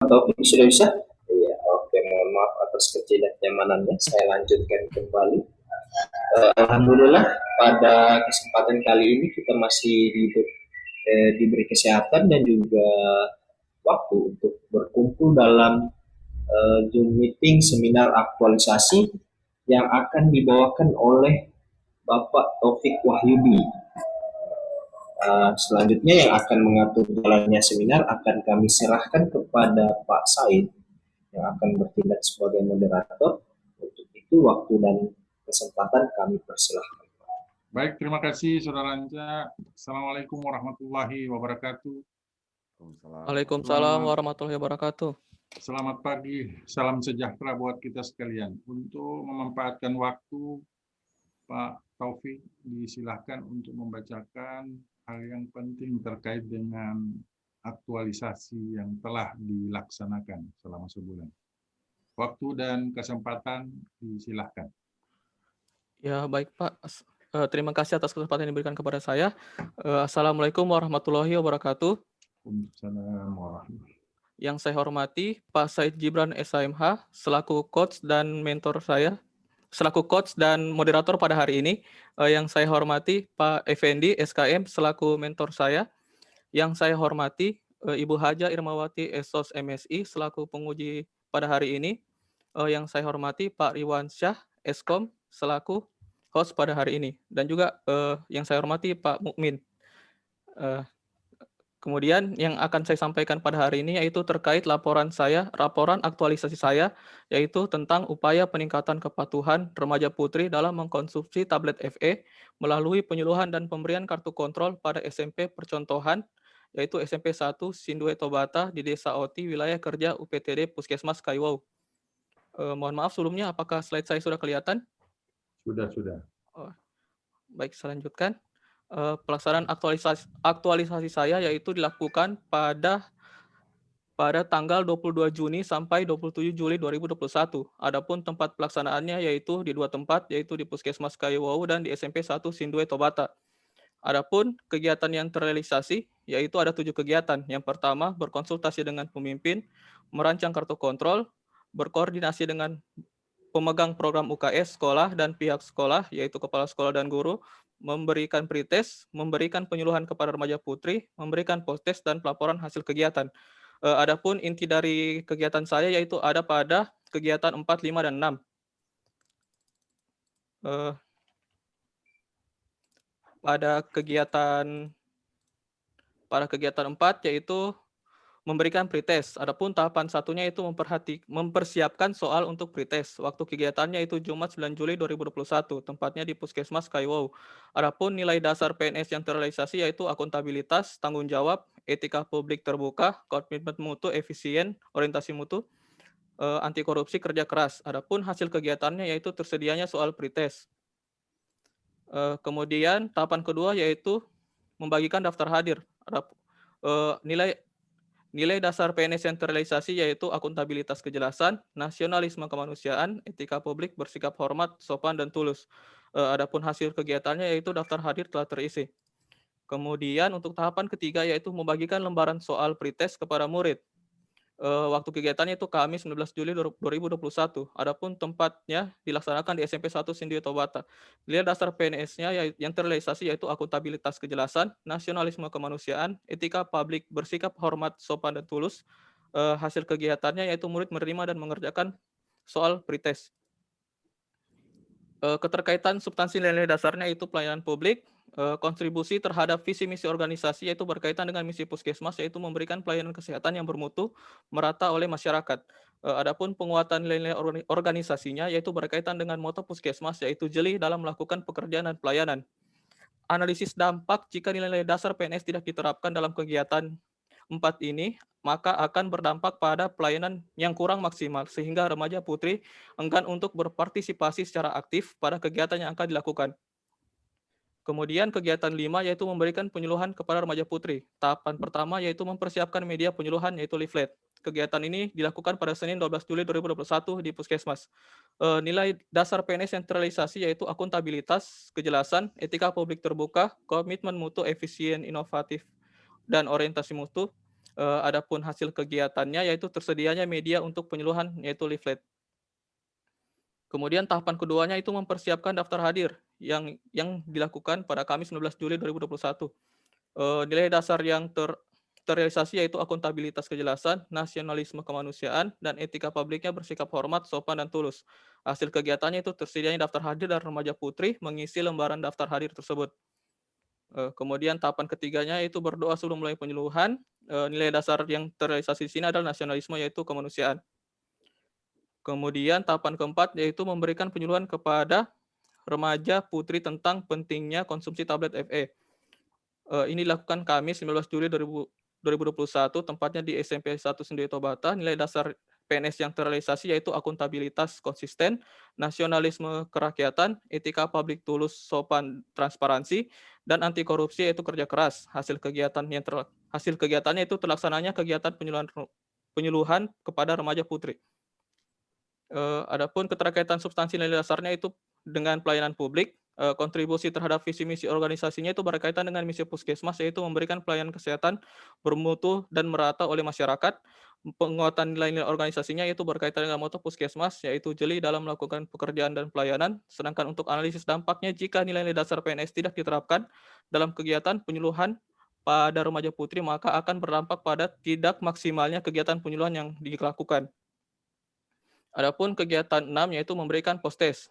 Taufik sudah bisa? Iya, oke, mohon maaf atas ketidaknyamanannya. Saya lanjutkan kembali. Alhamdulillah pada kesempatan kali ini kita masih diberi kesehatan dan juga waktu untuk berkumpul dalam Zoom meeting seminar aktualisasi yang akan dibawakan oleh Bapak Taufik Wahyudi. Selanjutnya yang akan mengatur jalannya seminar akan kami serahkan kepada Pak Said yang akan bertindak sebagai moderator. Untuk itu waktu dan kesempatan kami persilahkan. Baik, terima kasih Saudara Anca. Assalamualaikum warahmatullahi wabarakatuh. Waalaikumsalam warahmatullahi wabarakatuh. Selamat pagi, salam sejahtera buat kita sekalian. Untuk memanfaatkan waktu, Pak Taufik disilahkan untuk membacakan hal yang penting terkait dengan aktualisasi yang telah dilaksanakan selama sebulan. Waktu dan kesempatan disilahkan. Ya, baik Pak. Terima kasih atas kesempatan yang diberikan kepada saya. Assalamualaikum warahmatullahi wabarakatuh. Waalaikumsalam warahmatullahi. Yang saya hormati Pak Said Gibran SHMH selaku coach dan mentor saya, selaku coach dan moderator pada hari ini. Yang saya hormati Pak Effendi SKM selaku mentor saya. Yang saya hormati Ibu Haja Irmawati Esos MSI selaku penguji pada hari ini. Yang saya hormati Pak Riwan Syah Eskom selaku host pada hari ini, dan juga yang saya hormati Pak Mukmin. Kemudian yang akan saya sampaikan pada hari ini yaitu terkait laporan aktualisasi saya, yaitu tentang upaya peningkatan kepatuhan remaja putri dalam mengkonsumsi tablet FE melalui penyuluhan dan pemberian kartu kontrol pada SMP percontohan, yaitu SMP 1 Sindue Tobata di Desa Oti, wilayah kerja UPTD Puskesmas Kaiwau. Mohon maaf sebelumnya, apakah slide saya sudah kelihatan? Sudah. Oh, baik, saya lanjutkan. Pelaksanaan aktualisasi saya yaitu dilakukan pada tanggal 22 Juni sampai 27 Juli 2021. Adapun tempat pelaksanaannya yaitu di dua tempat, yaitu di Puskesmas Kaiwau dan di SMP 1 Sindue Tobata. Adapun kegiatan yang terrealisasi yaitu ada 7 kegiatan. Yang pertama, berkonsultasi dengan pemimpin, merancang kartu kontrol, berkoordinasi dengan pemegang program UKS sekolah dan pihak sekolah, yaitu kepala sekolah dan guru, memberikan pretest, memberikan penyuluhan kepada remaja putri, memberikan post-test dan pelaporan hasil kegiatan. Adapun inti dari kegiatan saya yaitu ada pada kegiatan 4, 5, dan 6. Pada kegiatan 4 yaitu memberikan pretest. Adapun tahapan satunya itu mempersiapkan soal untuk pretest. Waktu kegiatannya itu Jumat 9 Juli 2021, tempatnya di Puskesmas Kaiwau. Adapun nilai dasar PNS yang terrealisasi yaitu akuntabilitas, tanggung jawab, etika publik terbuka, komitmen mutu, efisien, orientasi mutu, anti korupsi, kerja keras. Adapun hasil kegiatannya yaitu tersedianya soal pretest. Kemudian tahapan kedua yaitu membagikan daftar hadir. Nilai dasar PNS yang terrealisasi yaitu akuntabilitas kejelasan, nasionalisme kemanusiaan, etika publik, bersikap hormat, sopan, dan tulus. Adapun hasil kegiatannya yaitu daftar hadir telah terisi. Kemudian untuk tahapan ketiga yaitu membagikan lembaran soal pretest kepada murid. Waktu kegiatannya itu Kamis 19 Juli 2021. Adapun tempatnya dilaksanakan di SMP 1 Sindue Tobata. Nilai dasar PNS-nya yang terrealisasi yaitu akuntabilitas kejelasan, nasionalisme kemanusiaan, etika publik, bersikap hormat, sopan, dan tulus. Hasil kegiatannya yaitu murid menerima dan mengerjakan soal pretest. Keterkaitan substansi nilai dasarnya itu pelayanan publik, kontribusi terhadap visi misi organisasi yaitu berkaitan dengan misi Puskesmas yaitu memberikan pelayanan kesehatan yang bermutu merata oleh masyarakat. Adapun penguatan nilai-nilai organisasinya yaitu berkaitan dengan moto Puskesmas yaitu jeli dalam melakukan pekerjaan dan pelayanan. Analisis dampak jika nilai-nilai dasar PNS tidak diterapkan dalam kegiatan 4 ini, maka akan berdampak pada pelayanan yang kurang maksimal, sehingga remaja putri enggan untuk berpartisipasi secara aktif pada kegiatan yang akan dilakukan. Kemudian kegiatan 5 yaitu memberikan penyuluhan kepada remaja putri. Tahapan pertama yaitu mempersiapkan media penyuluhan yaitu leaflet. Kegiatan ini dilakukan pada Senin 12 Juli 2021 di Puskesmas. Nilai dasar PNS yang terrealisasi yaitu akuntabilitas, kejelasan, etika publik terbuka, komitmen mutu, efisien, inovatif, dan orientasi mutu. Adapun hasil kegiatannya yaitu tersedianya media untuk penyuluhan yaitu leaflet. Kemudian tahapan keduanya itu mempersiapkan daftar hadir yang dilakukan pada Kamis 19 Juli 2021. Nilai dasar yang terrealisasi yaitu akuntabilitas kejelasan, nasionalisme kemanusiaan, dan etika publiknya bersikap hormat, sopan, dan tulus. Hasil kegiatannya itu tersedianya daftar hadir dan remaja putri mengisi lembaran daftar hadir tersebut. Kemudian tahapan ketiganya yaitu berdoa sebelum mulai penyuluhan. Nilai dasar yang terrealisasi di sini adalah nasionalisme yaitu kemanusiaan. Kemudian tahapan keempat yaitu memberikan penyuluhan kepada remaja putri tentang pentingnya konsumsi tablet FE. Ini dilakukan Kamis 19 Juli 2021, tempatnya di SMP 1 Sendu Tobata. Nilai dasar PNS yang terrealisasi yaitu akuntabilitas konsisten, nasionalisme kerakyatan, etika publik tulus, sopan, transparansi, dan anti korupsi yaitu kerja keras. Hasil kegiatannya itu terlaksananya kegiatan penyuluhan kepada remaja putri. Adapun keterkaitan substansi nilai dasarnya itu dengan pelayanan publik, kontribusi terhadap visi misi organisasinya itu berkaitan dengan misi Puskesmas, yaitu memberikan pelayanan kesehatan bermutu dan merata oleh masyarakat. Penguatan nilai-nilai organisasinya itu berkaitan dengan moto Puskesmas, yaitu jeli dalam melakukan pekerjaan dan pelayanan. Sedangkan untuk analisis dampaknya jika nilai-nilai dasar PNS tidak diterapkan dalam kegiatan penyuluhan pada remaja putri, maka akan berdampak pada tidak maksimalnya kegiatan penyuluhan yang dilakukan. Adapun kegiatan 6 yaitu memberikan post-test.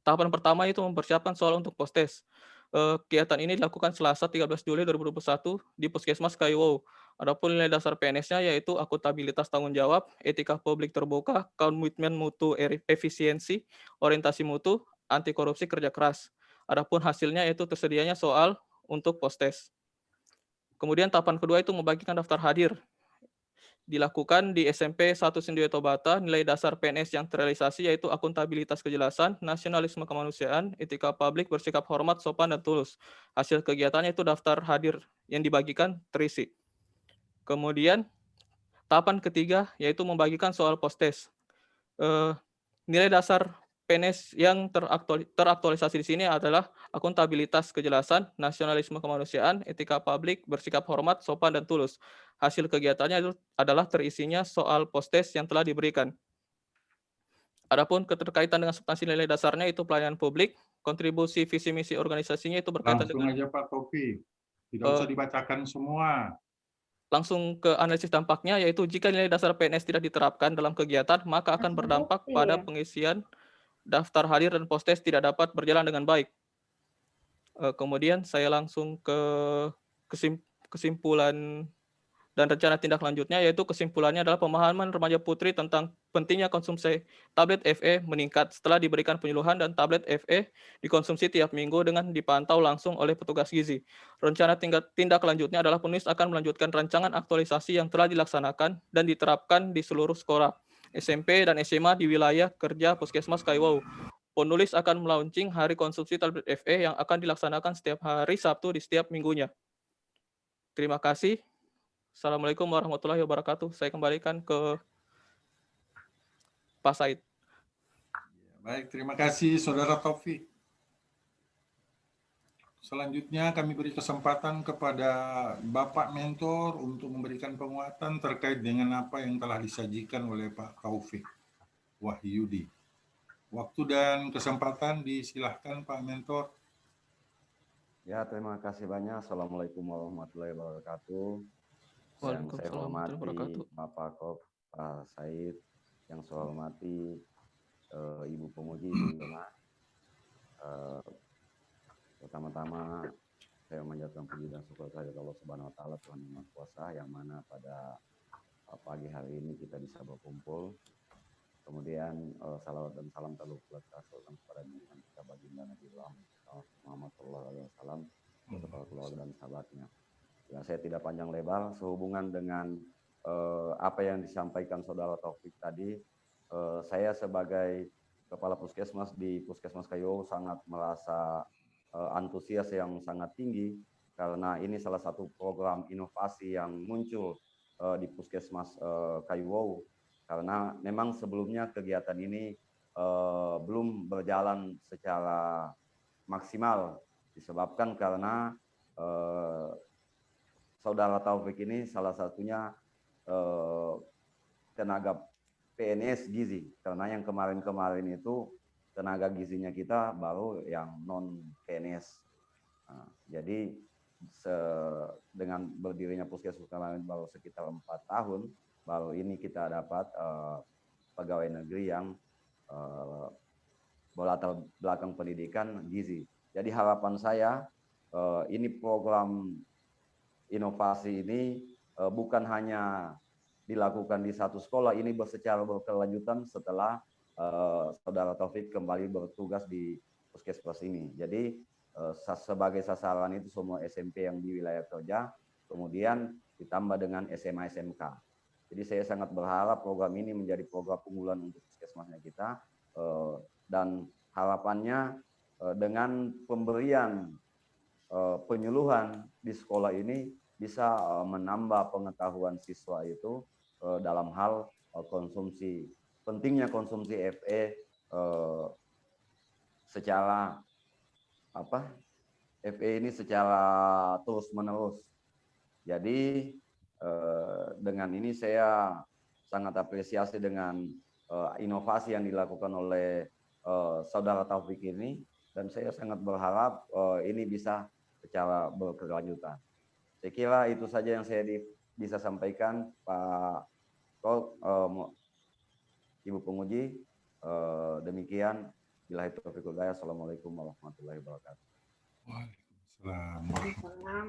Tahapan pertama itu mempersiapkan soal untuk post-test. Kegiatan ini dilakukan Selasa 13 Juli 2021 di Puskesmas Kaiwo. Adapun nilai dasar PNS-nya yaitu akuntabilitas tanggung jawab, etika publik terbuka, komitmen mutu efisiensi, orientasi mutu, anti korupsi kerja keras. Adapun hasilnya yaitu tersedianya soal untuk post-test. Kemudian tahapan kedua itu membagikan daftar hadir. Dilakukan di SMP 1 Sendu Tobata. Nilai dasar PNS yang terrealisasi yaitu akuntabilitas kejelasan, nasionalisme kemanusiaan, etika publik, bersikap hormat, sopan, dan tulus. Hasil kegiatannya itu daftar hadir yang dibagikan terisi. Kemudian tahapan ketiga yaitu membagikan soal post-test. Nilai dasar PNS yang teraktualisasi di sini adalah akuntabilitas kejelasan, nasionalisme kemanusiaan, etika publik, bersikap hormat, sopan, dan tulus. Hasil kegiatannya itu adalah terisinya soal post-test yang telah diberikan. Adapun keterkaitan dengan substansi nilai dasarnya itu pelayanan publik, kontribusi visi misi organisasinya itu berkaitan Langsung dengan aja Pak Taufik, tidak usah dibacakan semua. langsung ke analisis dampaknya, yaitu jika nilai dasar PNS tidak diterapkan dalam kegiatan, maka akan berdampak pada pengisian daftar hadir dan post-test tidak dapat berjalan dengan baik. Kemudian saya langsung ke kesimpulan dan rencana tindak lanjutnya, yaitu kesimpulannya adalah pemahaman remaja putri tentang pentingnya konsumsi tablet FE meningkat setelah diberikan penyuluhan dan tablet FE dikonsumsi tiap minggu dengan dipantau langsung oleh petugas gizi. Rencana tindak lanjutnya adalah penulis akan melanjutkan rancangan aktualisasi yang telah dilaksanakan dan diterapkan di seluruh sekolah SMP dan SMA di wilayah kerja Puskesmas Kaiwau. Penulis akan melaunching hari konsumsi tablet FE yang akan dilaksanakan setiap hari Sabtu di setiap minggunya. Terima kasih. Assalamualaikum warahmatullahi wabarakatuh. Saya kembalikan ke Pak Said. Baik, terima kasih Saudara Taufik. Selanjutnya kami beri kesempatan kepada Bapak Mentor untuk memberikan penguatan terkait dengan apa yang telah disajikan oleh Pak Taufik Wahyudi. Waktu dan kesempatan disilahkan Pak Mentor. Ya, terima kasih banyak. Assalamualaikum warahmatullahi wabarakatuh. Yang saya hormati Bapak Kof, Pak Said, yang saya hormati Ibu Pemuji di rumah. Pertama-tama saya menjatuhkan puji dan syukur kepada Allah Subhanahu wa taala, Tuhan Yang Maha Kuasa, yang mana pada pagi hari ini kita bisa berkumpul. Kemudian salawat dan salam terlupakan kepada junjungan kita baginda Nabi Muhammad SAW beserta keluarga dan sahabatnya. Ya, saya tidak panjang lebar sehubungan dengan apa yang disampaikan Saudara Taufik tadi. Saya sebagai Kepala Puskesmas di Puskesmas Kaiwo sangat merasa antusias yang sangat tinggi karena ini salah satu program inovasi yang muncul di Puskesmas Kaiwo, karena memang sebelumnya kegiatan ini belum berjalan secara maksimal disebabkan karena Saudara Taufik ini salah satunya tenaga PNS gizi, karena yang kemarin-kemarin itu tenaga gizinya kita baru yang non PNS. Nah, jadi dengan berdirinya Puskesmas kemarin baru sekitar 4 tahun, baru ini kita dapat pegawai negeri yang berlatar belakang pendidikan gizi. Jadi harapan saya ini program inovasi ini bukan hanya dilakukan di satu sekolah, ini secara berkelanjutan setelah Saudara Taufik kembali bertugas di Puskesmas ini. Jadi sebagai sasaran itu semua SMP yang di wilayah kerja, kemudian ditambah dengan SMA SMK. Jadi saya sangat berharap program ini menjadi program unggulan untuk Puskesmasnya kita, dan harapannya dengan pemberian penyuluhan di sekolah ini bisa menambah pengetahuan siswa itu dalam hal konsumsi, pentingnya konsumsi FE secara FE ini secara terus-menerus. Jadi dengan ini saya sangat apresiasi dengan inovasi yang dilakukan oleh Saudara Taufik ini, dan saya sangat berharap ini bisa secara berkelanjutan. Saya kira itu saja yang saya bisa sampaikan, Pak Ibu penguji. Demikian. Billahi taufiq wal hidayah. Assalamualaikum warahmatullahi wabarakatuh. Waalaikumsalam.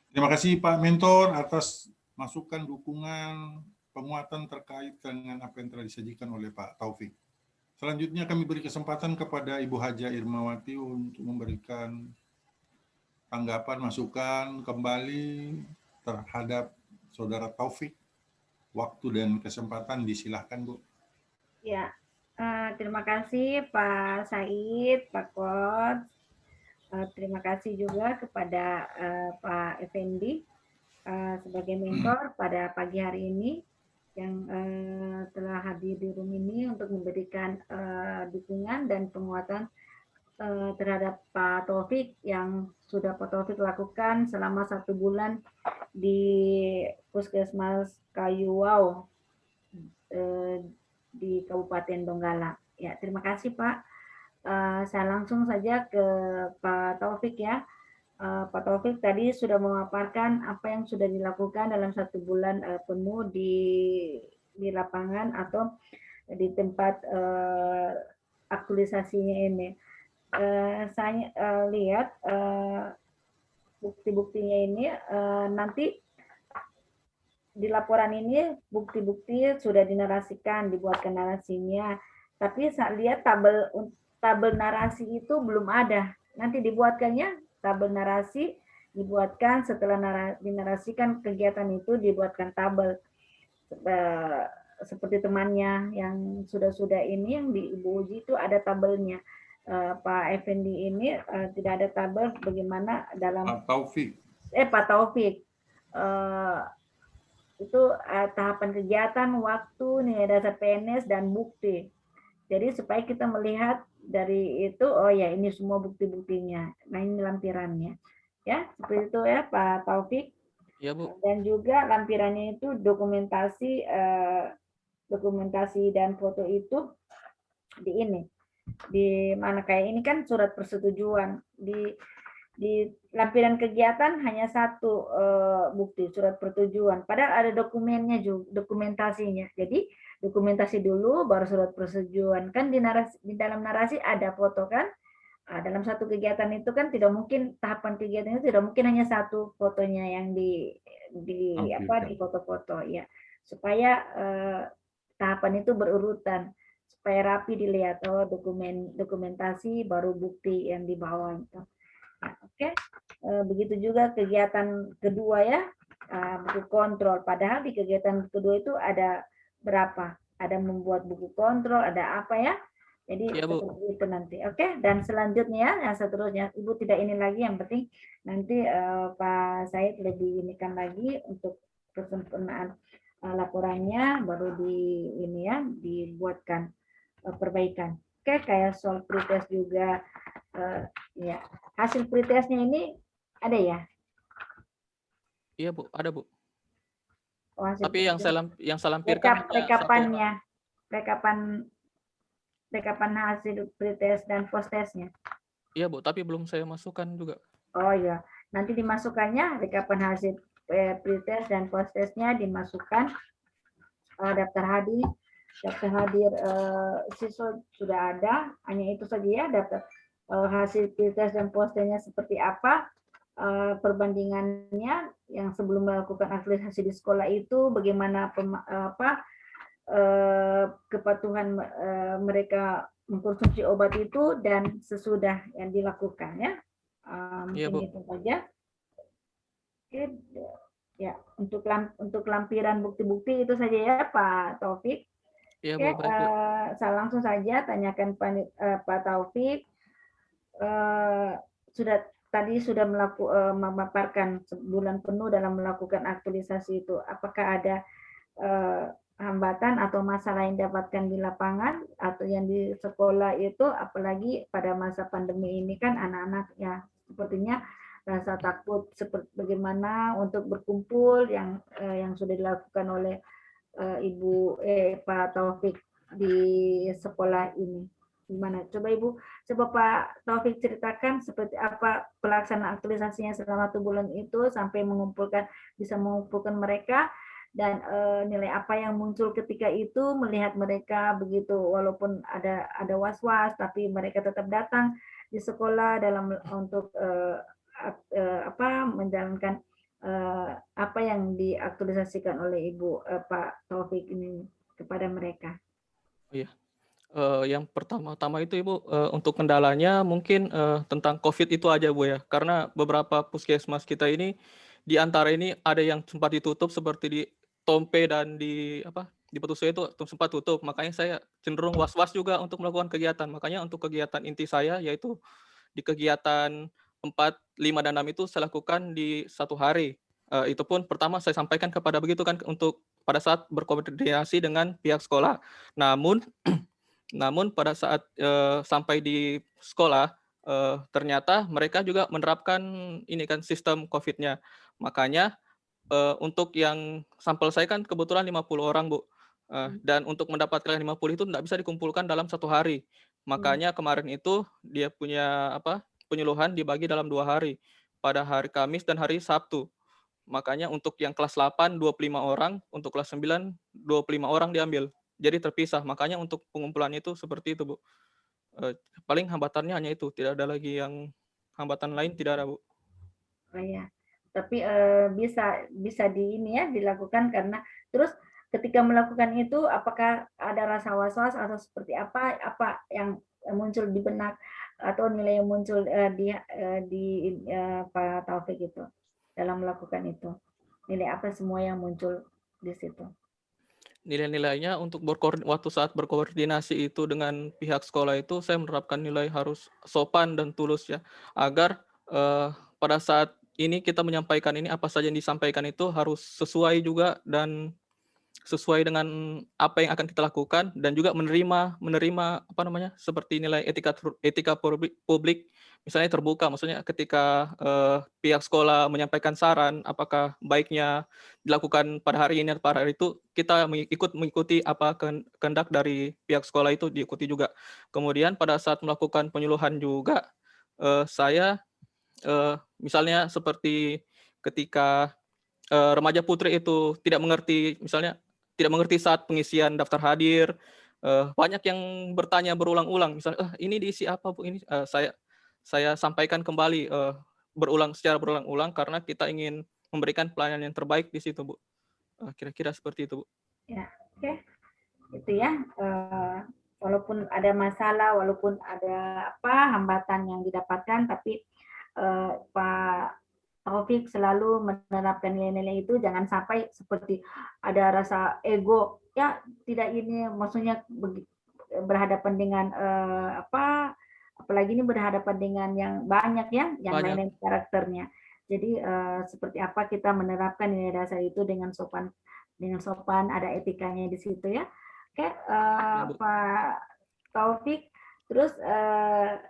Terima kasih Pak Mentor atas masukan, dukungan, penguatan terkait dengan apa yang telah disajikan oleh Pak Taufik. Selanjutnya kami beri kesempatan kepada Ibu Haja Irmawati untuk memberikan tanggapan, masukan kembali terhadap Saudara Taufik. Waktu dan kesempatan disilahkan, Bu. Ya, terima kasih Pak Said, Pak Coach. Terima kasih juga kepada Pak Effendi sebagai mentor pada pagi hari ini yang telah hadir di room ini untuk memberikan dukungan dan penguatan terhadap Pak Taufik yang sudah Pak Taufik lakukan selama 1 bulan di Puskesmas Kayuwau di Kabupaten Donggala. Ya, terima kasih Pak. Saya langsung saja ke Pak Taufik ya. Pak Taufik tadi sudah memaparkan apa yang sudah dilakukan dalam 1 bulan penuh di lapangan atau di tempat aktualisasinya ini. Saya lihat bukti-buktinya ini nanti di laporan ini bukti-bukti sudah dinarasikan, dibuatkan narasinya. Tapi saya lihat tabel narasi itu belum ada. Nanti dibuatkannya tabel narasi, dibuatkan setelah dinarasikan kegiatan itu, dibuatkan tabel seperti temannya yang sudah ini yang di Ibu Uji itu ada tabelnya. Pak Effendi ini tidak ada tabel bagaimana dalam Pak Taufik. Pak Taufik itu tahapan kegiatan, waktu, nilai dasar PNS dan bukti. Jadi supaya kita melihat dari itu, oh ya ini semua bukti-buktinya. Nah ini lampirannya. Ya, seperti itu ya Pak Taufik. Ya, Bu. Dan juga lampirannya itu dokumentasi dan foto itu di ini. Di mana kayak ini kan surat persetujuan. Di lampiran kegiatan hanya 1 bukti surat persetujuan. Padahal ada dokumennya juga, dokumentasinya. Jadi dokumentasi dulu baru surat persetujuan. Kan di dalam narasi ada foto kan. Dalam satu kegiatan itu kan tidak mungkin tahapan kegiatan itu tidak mungkin hanya 1 fotonya yang di foto-foto ya. Supaya tahapan itu berurutan. Supaya rapi dilihat dokumentasi baru bukti yang di bawah itu. Oke, begitu juga kegiatan kedua ya, buku kontrol. Padahal di kegiatan kedua itu ada berapa? Ada membuat buku kontrol, ada apa ya? Jadi Ya, Bu. seperti itu nanti. Oke, dan selanjutnya, yang seterusnya, Ibu tidak ini lagi. Yang penting nanti Pak Said lebih inikan lagi untuk kesempurnaan laporannya, baru dibuatkan perbaikan. Oke, kayak soal pretest juga. Ya, hasil pretestnya ini ada ya? Iya, Bu. Ada, Bu. Oh, hasil Tapi yang pretest. saya lampirkan hanya satu. Rekapannya, rekapan hasil pretest dan posttestnya. Iya Bu, tapi belum saya masukkan juga. Oh ya, nanti dimasukkannya rekapan hasil pretest dan posttestnya dimasukkan daftar hadir. Daftar hadir siswa sudah ada, hanya itu saja ya, daftar hasil pretest dan posttestnya seperti apa, perbandingannya yang sebelum melakukan aktualisasi di sekolah itu, bagaimana kepatuhan mereka mengkonsumsi obat itu dan sesudah yang dilakukan ya. Iya Bu. Mungkin itu saja. Oke, ya untuk lampiran bukti-bukti itu saja ya Pak Taufik. Iya Oke, Bu, baik Bu. saya langsung saja tanyakan Pak Taufik. Sudah memaparkan sebulan penuh dalam melakukan aktualisasi itu. Apakah ada hambatan atau masalah yang didapatkan di lapangan atau yang di sekolah itu, apalagi pada masa pandemi ini kan anak-anak ya sepertinya rasa takut seperti bagaimana untuk berkumpul yang sudah dilakukan oleh Pak Taufik di sekolah ini. Gimana? Coba Pak Taufik ceritakan seperti apa pelaksanaan aktualisasinya selama 1 bulan itu sampai bisa mengumpulkan mereka, dan nilai apa yang muncul ketika itu melihat mereka begitu, walaupun ada was-was tapi mereka tetap datang di sekolah untuk menjalankan apa yang diaktualisasikan oleh Pak Taufik ini kepada mereka. Iya. Yang pertama-tama itu Ibu, untuk kendalanya mungkin tentang COVID itu aja Bu ya, karena beberapa puskesmas kita ini di antara ini ada yang sempat ditutup seperti di Tompe dan di Petusuh itu sempat tutup, makanya saya cenderung was-was juga untuk melakukan kegiatan. Makanya untuk kegiatan inti saya yaitu di kegiatan 4, 5, dan 6 itu saya lakukan di 1 hari. Itu pun pertama saya sampaikan kepada begitu kan untuk pada saat berkoordinasi dengan pihak sekolah. Namun pada saat sampai di sekolah ternyata mereka juga menerapkan ini kan sistem COVID-nya. Makanya untuk yang sampel saya kan kebetulan 50 orang Bu. Dan untuk mendapatkan 50 itu tidak bisa dikumpulkan dalam 1 hari. Makanya kemarin itu dia punya penyuluhan dibagi dalam 2 hari. Pada hari Kamis dan hari Sabtu. Makanya untuk yang kelas 8 25 orang, untuk kelas 9 25 orang diambil. Jadi terpisah. Makanya untuk pengumpulannya itu seperti itu, Bu. Paling hambatannya hanya itu, tidak ada lagi yang hambatan lain tidak ada, Bu. Oh ya. Tapi bisa dilakukan karena terus ketika melakukan itu apakah ada rasa was-was atau seperti apa yang muncul di benak atau nilai yang muncul di Pak Taufik itu dalam melakukan itu, nilai apa semua yang muncul di situ? Nilai-nilainya untuk waktu saat berkoordinasi itu dengan pihak sekolah itu saya menerapkan nilai harus sopan dan tulus ya, agar pada saat ini kita menyampaikan ini apa saja yang disampaikan itu harus sesuai juga dan sesuai dengan apa yang akan kita lakukan, dan juga menerima seperti nilai etika publik, misalnya terbuka, maksudnya ketika pihak sekolah menyampaikan saran apakah baiknya dilakukan pada hari ini atau pada hari itu, kita mengikuti apa kehendak dari pihak sekolah itu diikuti juga. Kemudian pada saat melakukan penyuluhan juga saya misalnya seperti ketika remaja putri itu tidak mengerti, misalnya tidak mengerti saat pengisian daftar hadir, banyak yang bertanya berulang-ulang, misalnya, ini diisi apa Bu? Ini saya sampaikan kembali secara berulang-ulang karena kita ingin memberikan pelayanan yang terbaik di situ, Bu. Kira-kira seperti itu, Bu. Ya, oke. Itu ya. Walaupun ada masalah, walaupun ada hambatan yang didapatkan, tapi Pak Taufik selalu menerapkan nilai-nilai itu, jangan sampai seperti ada rasa ego ya, tidak ini maksudnya berhadapan dengan apalagi ini berhadapan dengan yang banyak ya, yang lain karakternya. Jadi seperti apa kita menerapkan nilai dasar itu dengan sopan, ada etikanya di situ ya. Oke, Pak Taufik, terus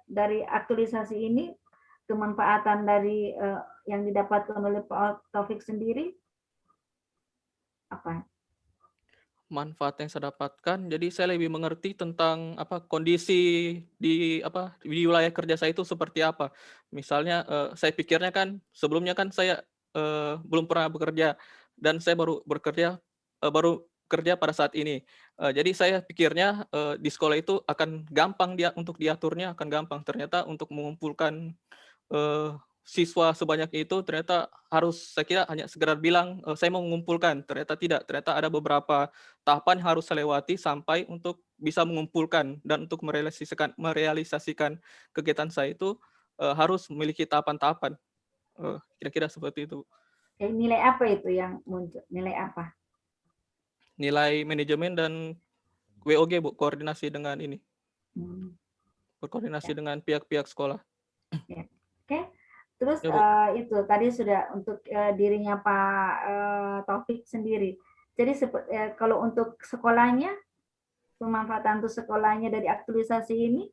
dari aktualisasi ini kemanfaatan dari yang didapatkan oleh Pak Taufik sendiri Apa? Manfaat yang saya dapatkan, jadi saya lebih mengerti tentang kondisi di di wilayah kerja saya itu seperti apa. Misalnya saya pikirnya kan sebelumnya kan saya belum pernah bekerja dan saya baru kerja pada saat ini. Jadi saya pikirnya di sekolah itu akan gampang dia untuk diaturnya akan gampang. Ternyata untuk mengumpulkan eee, siswa sebanyak itu ternyata harus saya kira hanya sekedar bilang, saya mau mengumpulkan, ternyata tidak. Ternyata ada beberapa tahapan yang harus saya lewati sampai untuk bisa mengumpulkan dan untuk merealisasikan kegiatan saya itu, harus memiliki tahapan-tahapan, kira-kira seperti itu. Nilai apa itu yang muncul? Nilai apa? Nilai manajemen dan WOG, Bu, koordinasi dengan ini, Hmm, berkoordinasi ya, dengan pihak-pihak sekolah. ya. Oke. Terus Ya, Bu. itu tadi sudah untuk dirinya Pak Taufik sendiri. Jadi kalau untuk sekolahnya, pemanfaatan untuk sekolahnya dari aktualisasi ini,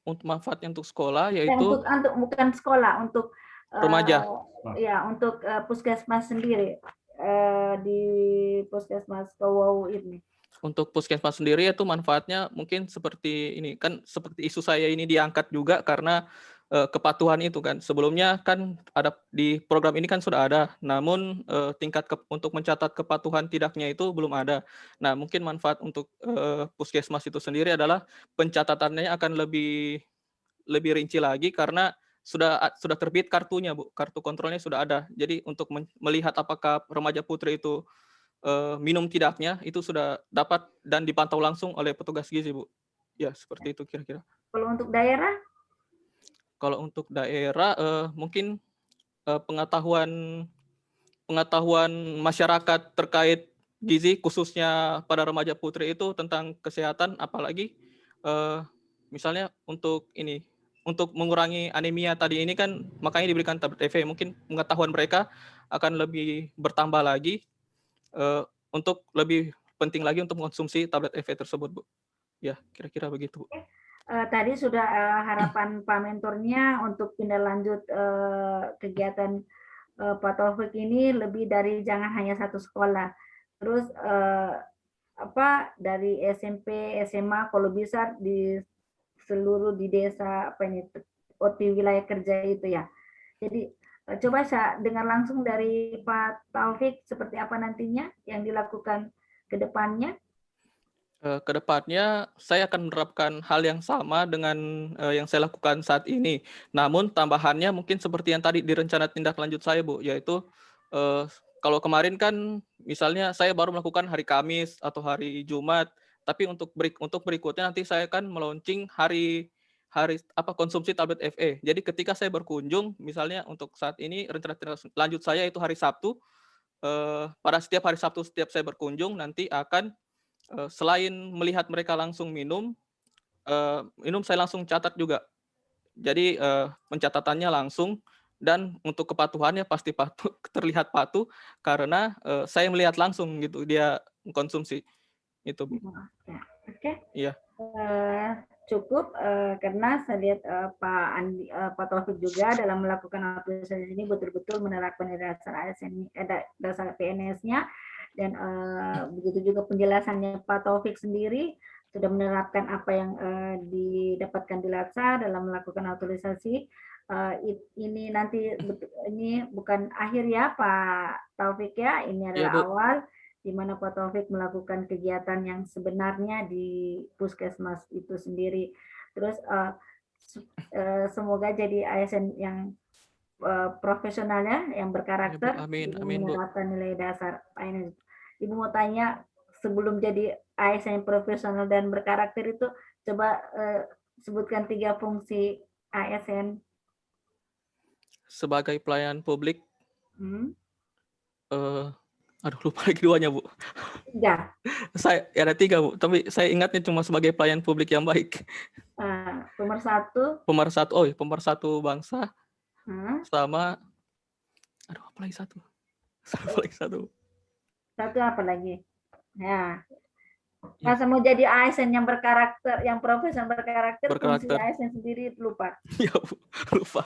Untuk manfaatnya untuk sekolah yaitu untuk bukan sekolah, untuk remaja. ya untuk puskesmas sendiri di puskesmas Kowau ini. Untuk puskesmas sendiri itu manfaatnya mungkin seperti ini, kan seperti isu saya ini diangkat juga karena, kepatuhan itu kan. Sebelumnya kan ada di program ini kan sudah ada, namun, tingkat untuk mencatat kepatuhan tidaknya itu belum ada. Nah, mungkin manfaat untuk, puskesmas itu sendiri adalah pencatatannya akan lebih lebih rinci lagi karena sudah terbit kartunya, Bu, kartu kontrolnya sudah ada. Jadi untuk melihat apakah remaja putri itu minum tidaknya itu sudah dapat dan dipantau langsung oleh petugas gizi, Bu. Ya, seperti itu kira-kira. Kalau untuk daerah, Kalau untuk daerah, mungkin, pengetahuan pengetahuan masyarakat terkait gizi khususnya pada remaja putri itu tentang kesehatan, apalagi, misalnya untuk ini, untuk mengurangi anemia tadi ini kan makanya diberikan tablet EV, mungkin pengetahuan mereka akan lebih bertambah lagi, untuk lebih penting lagi untuk mengkonsumsi tablet EV tersebut, Bu. Ya, kira-kira begitu, Bu. tadi sudah harapan Pak mentornya untuk tindak lanjut kegiatan Pak Taufik ini lebih dari jangan hanya satu sekolah. Terus dari SMP, SMA kalau bisa di seluruh di desa di wilayah kerja itu ya. Jadi coba saya dengar langsung dari Pak Taufik seperti apa nantinya yang dilakukan ke depannya. Ke depannya saya akan menerapkan hal yang sama dengan, yang saya lakukan saat ini. Namun tambahannya mungkin seperti yang tadi di rencana tindak lanjut saya, Bu, yaitu, kalau kemarin kan misalnya saya baru melakukan hari Kamis atau hari Jumat, tapi untuk berikutnya nanti saya akan melaunching hari hari konsumsi tablet FE. Jadi ketika saya berkunjung, misalnya untuk saat ini rencana tindak lanjut saya itu hari Sabtu, pada setiap hari Sabtu setiap saya berkunjung nanti akan selain melihat mereka langsung minum, saya langsung catat juga. Jadi, pencatatannya langsung dan untuk kepatuhannya pasti patuh terlihat patuh karena, saya melihat langsung gitu dia mengkonsumsi, itu, Bu. Ya, oke. Iya. Cukup karena saya lihat Pak Taufik juga dalam melakukan aktualisasi ini betul-betul menerapkan dasar ASN, dasar PNS-nya, dan begitu juga penjelasannya Pak Taufik sendiri sudah menerapkan apa yang didapatkan di LATSA dalam melakukan aktualisasi. Ini nanti ini bukan akhir ya Pak Taufik ya, ini Iya, adalah Bu. awal di mana Pak Taufik melakukan kegiatan yang sebenarnya di puskesmas itu sendiri. Terus semoga jadi ASN yang profesional ya, yang Ya, Bu. berkarakter, Amin, dengan amin, Bu. menerapkan nilai dasar ASN. Ibu mau tanya, sebelum jadi ASN profesional dan berkarakter itu, coba sebutkan 3 fungsi ASN. Sebagai pelayan publik, Hmm? aduh lupa lagi 2-nya, Bu. 3. Ada 3, Bu, tapi saya ingatnya cuma sebagai pelayan publik yang baik. Pemersatu. Pemersatu bangsa sama aduh apa lagi satu? Apa lagi satu? Satu apa lagi? Ya. Ya. Masa mau jadi ASN yang berkarakter, yang profesional berkarakter, fungsi Berkarakter. ASN sendiri lupa. Ya, Bu, lupa.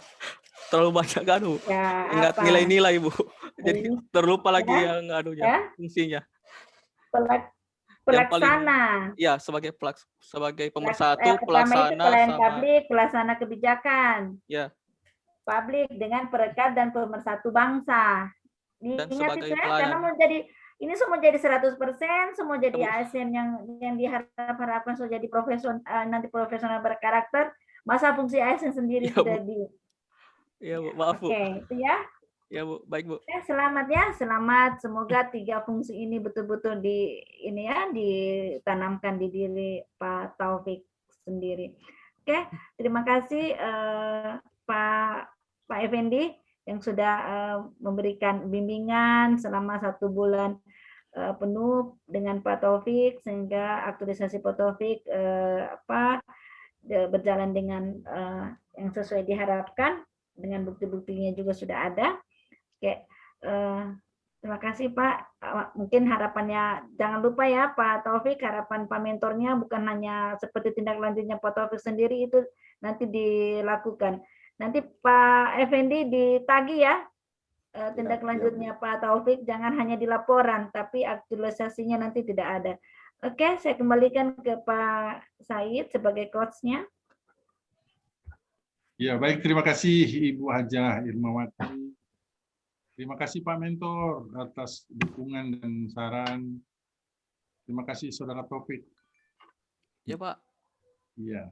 terlalu banyak Ya, ingat apa? nilai-nilai Bu. Jadi Ini terlupa lagi ya, yang anunya, ya, fungsinya. Yang paling pelaksana. ya sebagai sebagai Pertama itu pelaksana pelayan sama publik, pelaksana kebijakan. ya Publik dengan perekat dan pemersatu bangsa. dan Diingat sebagai itu ya, karena pelayan. mau jadi ini semua jadi 100%, semua jadi Bu. ASN yang diharapkan sudah jadi nanti profesional berkarakter, masa fungsi ASN sendiri Ya, tidak Bu. di. Ya, Bu. Maaf, Bu. Oke, itu ya. Ya, Bu. Baik, Bu. Selamat ya, selamat. Semoga 3 fungsi ini betul-betul ditanamkan di diri Pak Taufik sendiri. Oke, terima kasih Pak Effendi yang sudah memberikan bimbingan selama 1 bulan penuh dengan Pak Taufik, sehingga aktualisasi Pak Taufik berjalan dengan yang sesuai diharapkan, dengan bukti-buktinya juga sudah ada. Oke, terima kasih Pak. Mungkin harapannya, jangan lupa ya Pak Taufik, harapan Pak mentornya bukan hanya seperti tindak lanjutnya Pak Taufik sendiri, itu nanti dilakukan. Nanti Pak Effendi ditagih ya tindak lanjutnya Pak Taufik, jangan hanya di laporan, tapi aktualisasinya nanti tidak ada. Oke, saya kembalikan ke Pak Said sebagai coach-nya. Ya, baik. Terima kasih Ibu Hajah Irmawati. Terima kasih Pak Mentor atas dukungan dan saran. Terima kasih Saudara Taufik. Ya, Pak. Iya.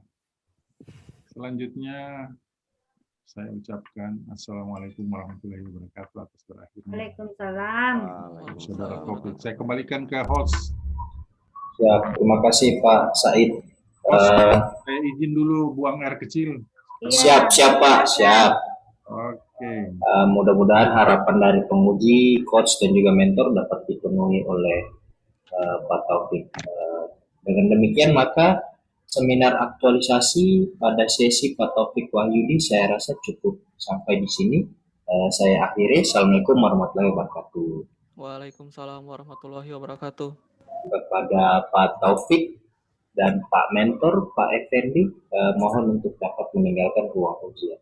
Selanjutnya saya ucapkan Assalamualaikum warahmatullahi wabarakatuh atas berakhirnya. Waalaikumsalam. Saudara Taufik. Saya kembalikan ke host. Ya, terima kasih Pak Said. Saya izin dulu buang air kecil. Siap Pak, siap. Oke. Mudah-mudahan harapan dari penguji, coach dan juga mentor dapat dipenuhi oleh Pak Taufik. Dengan demikian maka seminar aktualisasi pada sesi Pak Taufik Wahyudi saya rasa cukup sampai di sini. Saya akhiri. Assalamualaikum warahmatullahi wabarakatuh. Waalaikumsalam warahmatullahi wabarakatuh. Kepada Pak Taufik dan Pak Mentor, Pak Effendi, mohon untuk dapat meninggalkan ruang ujian.